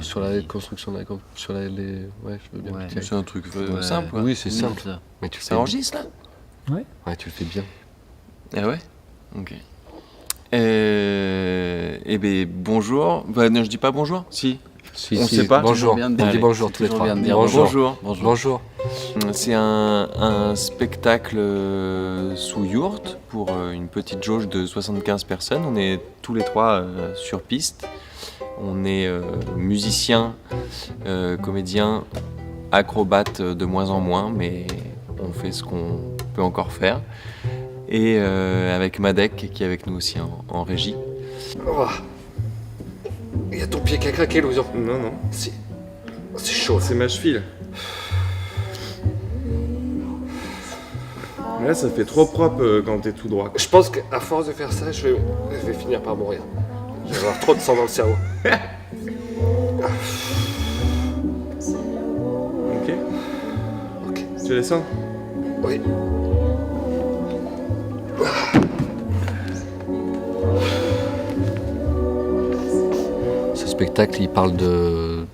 sur la construction de la camp, sur les... Ouais, je veux bien. Ouais. C'est un truc simple. Ouais. Oui, c'est simple. Ça. Mais tu le Ça fais bien. enregistre là? Ouais, tu le fais bien. Ah ouais? Ok. Eh ben bonjour. Bah, non, je dis pas bonjour? Si. Si, On sait pas. Bonjour. Toujours bien de On dire. dit bonjour C'est tous les toujours trois. bien de dire Bonjour. Bonjour. C'est un spectacle sous yourte pour une petite jauge de 75 personnes. On est tous les trois sur piste. On est musiciens, comédiens, acrobates de moins en moins, mais on fait ce qu'on peut encore faire. Et avec Madec qui est avec nous aussi en régie. Oh. Il y a ton pied qui a craqué, Louison. Non, C'est chaud. c'est ma cheville. Mais là, ça fait trop propre quand t'es tout droit. Je pense qu'à force de faire ça, je vais finir par mourir. Je vais avoir trop de sang dans le cerveau. Ok. Ok. Tu descends? Oui. Ce spectacle, il parle de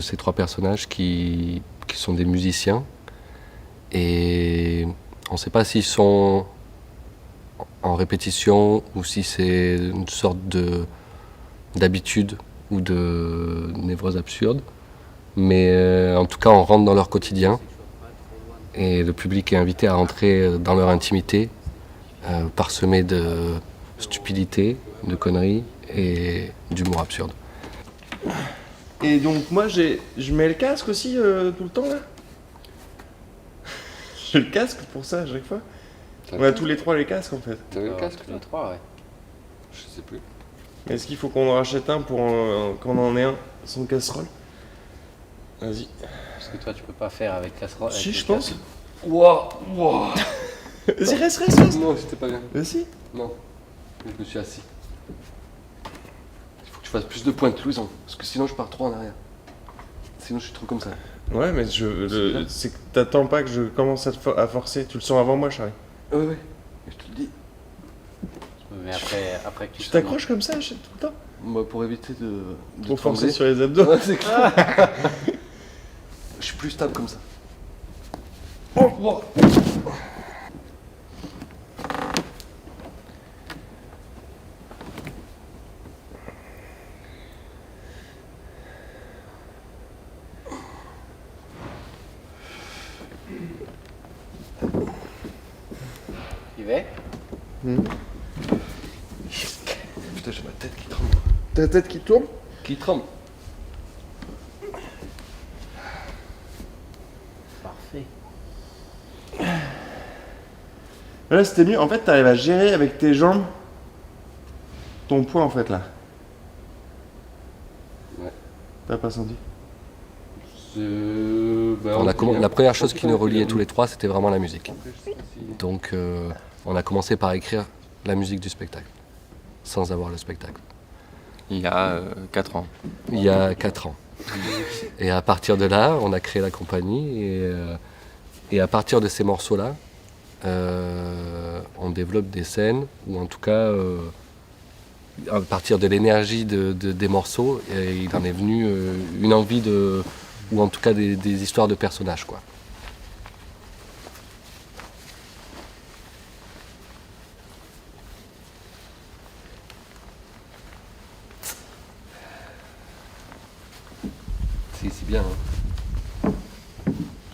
ces trois personnages qui sont des musiciens. Et on ne sait pas s'ils sont en répétition ou si c'est une sorte d'habitude ou de névrose absurde. Mais en tout cas, on rentre dans leur quotidien et le public est invité à rentrer dans leur intimité, parsemée de stupidité, de conneries et d'humour absurde. Et donc, moi, je mets le casque aussi tout le temps là? J'ai le casque pour ça à chaque fois. On a tous les trois les casques en fait. T'avais le casque Les trois, ouais. Je sais plus. Est-ce qu'il faut qu'on en rachète un pour qu'on en ait un sans casserole? Vas-y. Parce que toi, tu peux pas faire avec casserole. Si, avec je le pense. casque. Wow. Vas-y, reste. Non, c'était pas bien. Vas-y. Non, je me suis assis. Il faut que tu fasses plus de pointes, Louison, parce que sinon je pars trop en arrière. Sinon je suis trop comme ça. Ouais, mais c'est que t'attends pas que je commence à forcer. Tu le sens avant moi, Charlie. Oui, oui, je te le dis. Mais après que Tu t'accroches comme ça tout le temps? Moi, pour éviter de Pour trembler. forcer sur les abdos. Ouais, c'est clair. Je suis plus stable comme ça. Oh, wow. Tu vas? Putain, j'ai ma tête qui tremble. Ta tête qui tourne? Qui tremble. Parfait. Là, c'était mieux. En fait, t'arrives à gérer avec tes jambes ton poids en fait là. Ouais. T'as pas senti? La première chose qui nous reliait tous les trois, c'était vraiment la musique. Donc, on a commencé par écrire la musique du spectacle, sans avoir le spectacle. Il y a 4 ans. Il y a 4 ans. Et à partir de là, on a créé la compagnie et à partir de ces morceaux-là, on développe des scènes, ou en tout cas, à partir de l'énergie des morceaux, il en est venu une envie ou en tout cas des histoires de personnages, quoi. C'est bien, hein.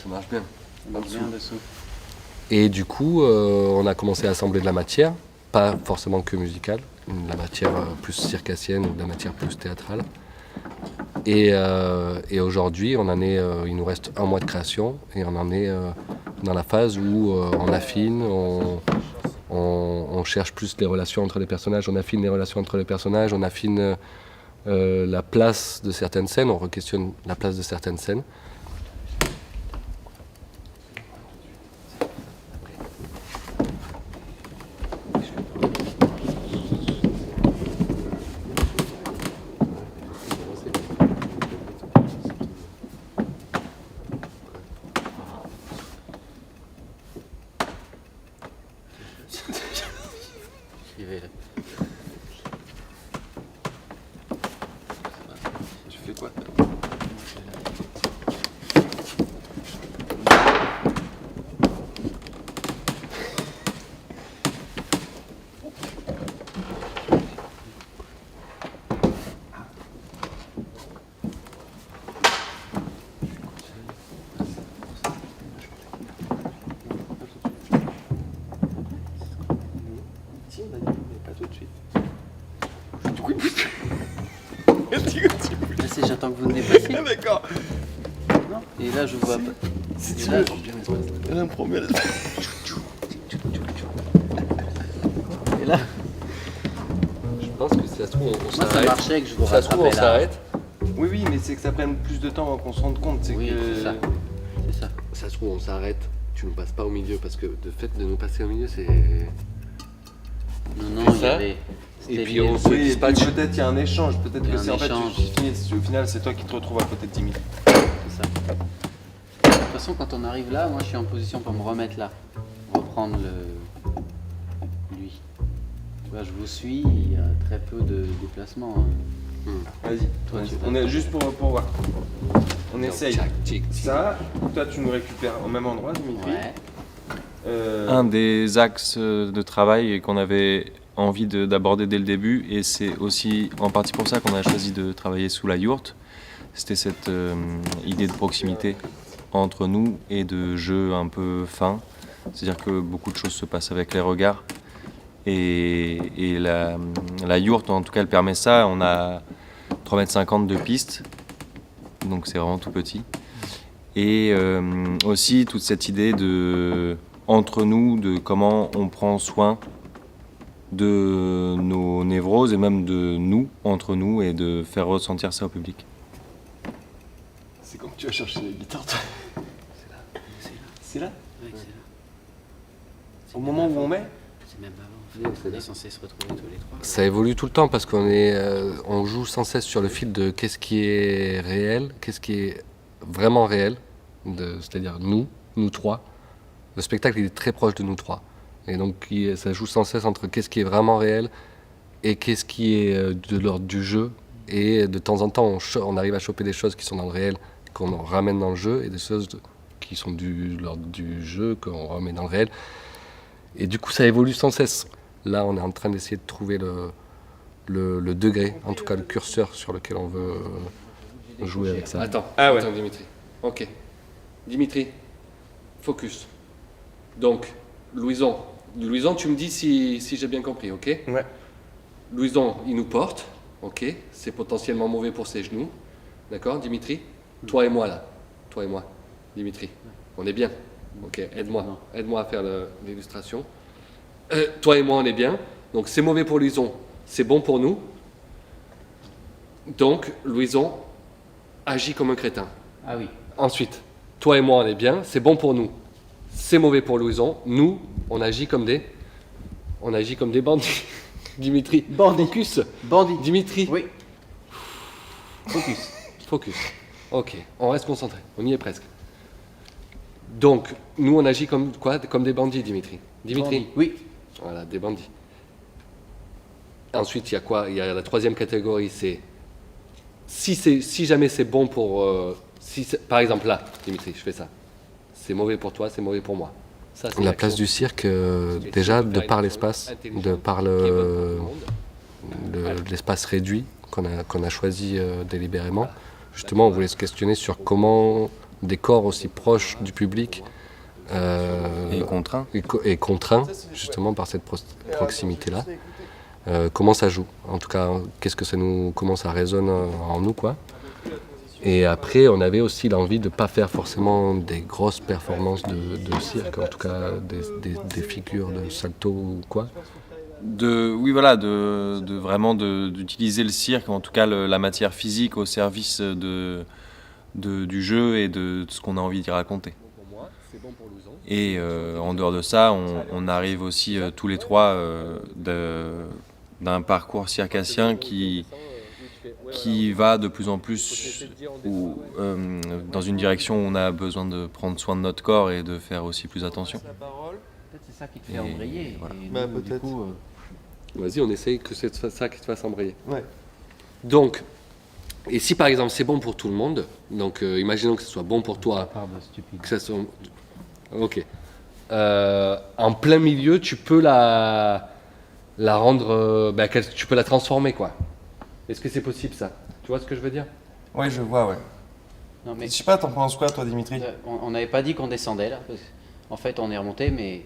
Ça marche bien. Bien dessous. Et du coup, on a commencé à assembler de la matière, pas forcément que musicale, de la matière plus circassienne ou de la matière plus théâtrale. Et aujourd'hui, il nous reste 1 mois de création et on en est dans la phase où on affine, on cherche plus les relations entre les personnages, on affine les relations entre les personnages, on affine la place de certaines scènes, on re-questionne la place de certaines scènes. Tu fais quoi? j'attends que vous venez passer. D'accord. Non. Et là, je vois pas. Si Et tu là, veux. Là, prends bien l'espace. et là, Je pense que si ça se trouve, on moi, ça s'arrête. marchait que je vous Si ça se trouve, on rattrapais là. s'arrête. Oui, oui, mais c'est que ça prenne plus de temps avant qu'on se rende compte. C'est Oui, que. c'est ça. C'est ça. Ça se trouve, on s'arrête. Tu nous passes pas au milieu parce que le fait de nous passer au milieu, c'est. Non, non, il y ça. avait. C'était Et puis, lié. on se Oui, et puis dispatche. peut-être il y a un échange. Peut-être Il y a que un c'est en fait, échange. au final, c'est toi qui te retrouves à côté de Dimitri. C'est ça. De toute façon, quand on arrive là, moi je suis en position pour me remettre là. Reprendre lui. Tu vois, je vous suis, il y a très peu de déplacement. Hein. Vas-y, Toi, tu on vas. est juste pour voir. On essaye. Tchac, tchic, tchic. Ça, toi tu nous récupères au même endroit, Dimitri. Ouais. Un des axes de travail qu'on avait envie d'aborder dès le début, et c'est aussi en partie pour ça qu'on a choisi de travailler sous la yourte, c'était cette idée de proximité entre nous et de jeu un peu fin. C'est-à-dire que beaucoup de choses se passent avec les regards. Et la yourte, en tout cas, elle permet ça. On a 3,50 m de piste, donc c'est vraiment tout petit. Et aussi toute cette idée de, entre nous, de comment on prend soin de nos névroses et même de nous, entre nous, et de faire ressentir ça au public. C'est comme tu vas chercher la guitare, toi. C'est là. Ouais, c'est là. Au moment où on met. C'est même avant. En fait. On est censé se retrouver tous les trois. Ça évolue tout le temps parce on joue sans cesse sur le fil de qu'est-ce qui est réel, qu'est-ce qui est vraiment réel, c'est-à-dire nous trois. Le spectacle il est très proche de nous trois. Et donc ça joue sans cesse entre qu'est-ce qui est vraiment réel et qu'est-ce qui est de l'ordre du jeu. Et de temps en temps, on arrive à choper des choses qui sont dans le réel, qu'on ramène dans le jeu, et des choses qui sont de l'ordre du jeu, qu'on remet dans le réel. Et du coup, ça évolue sans cesse. Là, on est en train d'essayer de trouver le degré, en tout cas le curseur sur lequel on veut jouer avec ça. Attends, attends Dimitri. Ok. Dimitri, focus. Donc, Louison, tu me dis si j'ai bien compris, ok? Ouais. Louison, il nous porte, ok? C'est potentiellement mauvais pour ses genoux. D'accord, Dimitri? Toi et moi, là. Toi et moi, Dimitri. On est bien. Ok, aide-moi à faire l'illustration. Toi et moi, on est bien. Donc, c'est mauvais pour Louison, c'est bon pour nous. Donc, Louison agit comme un crétin. Ah oui. Ensuite, toi et moi, on est bien, c'est bon pour nous. C'est mauvais pour Louison. Nous, on agit comme des bandits. Dimitri. Bandit. Focus. Bandit. Dimitri. Oui. Focus. Focus. Ok, on reste concentré. On y est presque. Donc, nous, on agit comme quoi? Comme des bandits, Dimitri. Dimitri. Bandit. Oui. Voilà, des bandits. Ensuite, il y a quoi? Il y a la troisième catégorie, c'est si jamais c'est bon pour... par exemple, là, Dimitri, je fais ça. C'est mauvais pour toi, c'est mauvais pour moi. Ça, c'est La place du cirque, déjà, de par l'espace, de par l'espace réduit qu'on a choisi délibérément, justement, on voulait se questionner sur comment des corps aussi proches du public Et contraint. et contraints, justement, par cette proximité-là, comment ça joue. En tout cas, comment ça résonne en nous, quoi. Et après, on avait aussi l'envie de ne pas faire forcément des grosses performances de cirque, en tout cas des figures de salto ou quoi. Vraiment d'utiliser le cirque, en tout cas la matière physique au service du jeu et de ce qu'on a envie d'y raconter. Et en dehors de ça, on arrive aussi tous les trois d'un parcours circassien qui va de plus en plus dans une direction où on a besoin de prendre soin de notre corps et de faire aussi plus attention. Peut-être c'est ça qui te fait embrayer. Voilà. Et Bah, nous, du peut-être. coup, Vas-y, on essaye que c'est ça qui te fasse embrayer. Ouais. Donc, et si par exemple c'est bon pour tout le monde, donc imaginons que ce soit bon pour toi, part de stupide. que ça soit... Ok. En plein milieu, tu peux la rendre... tu peux la transformer, quoi. Est-ce que c'est possible, ça? Tu vois ce que je veux dire? Ouais, je vois, ouais. Non, mais Je sais pas, t'en penses quoi, toi, Dimitri? on n'avait pas dit qu'on descendait là. En fait, on est remonté, mais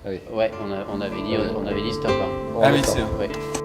Ah oui. ouais, on avait dit stop. Hein. Oh, Ah oui, d'accord. c'est Ouais.